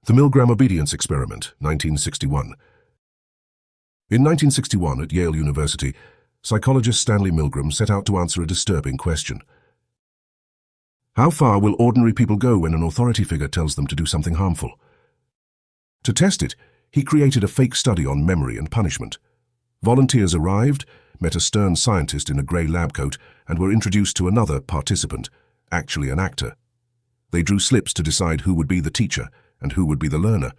The Milgram Obedience Experiment, 1961. In 1961, at Yale University, psychologist Stanley Milgram set out to answer a disturbing question. How far will ordinary people go when an authority figure tells them to do something harmful? To test it, he created a fake study on memory and punishment. Volunteers arrived, met a stern scientist in a grey lab coat, and were introduced to another participant, actually an actor. They drew slips to decide who would be the teacher and who would be the learner,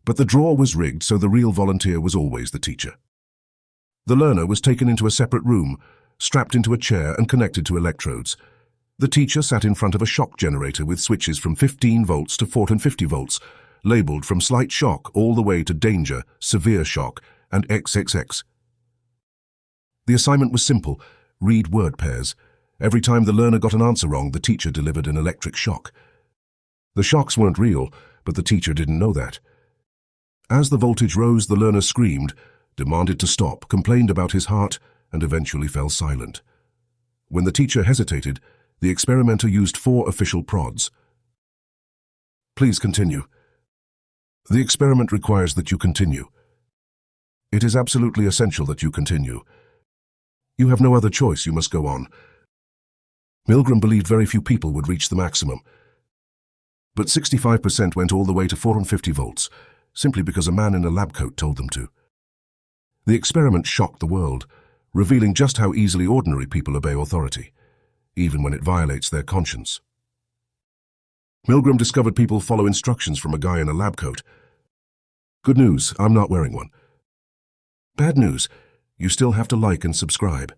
but the draw was rigged so the real volunteer was always the teacher. The learner was taken into a separate room, strapped into a chair and connected to electrodes. The teacher sat in front of a shock generator with switches from 15 volts to 450 volts, labelled from slight shock all the way to danger, severe shock, and XXX. The assignment was simple: read word pairs. Every time the learner got an answer wrong, the teacher delivered an electric shock. The shocks weren't real, but the teacher didn't know that. As the voltage rose, the learner screamed, demanded to stop, complained about his heart, and eventually fell silent. When the teacher hesitated, the experimenter used 4 official prods. Please continue. The experiment requires that you continue. It is absolutely essential that you continue. You have no other choice, you must go on. Milgram believed very few people would reach the maximum. But 65% went all the way to 450 volts, simply because a man in a lab coat told them to. The experiment shocked the world, revealing just how easily ordinary people obey authority, even when it violates their conscience. Milgram discovered people follow instructions from a guy in a lab coat. Good news, I'm not wearing one. Bad news, you still have to like and subscribe.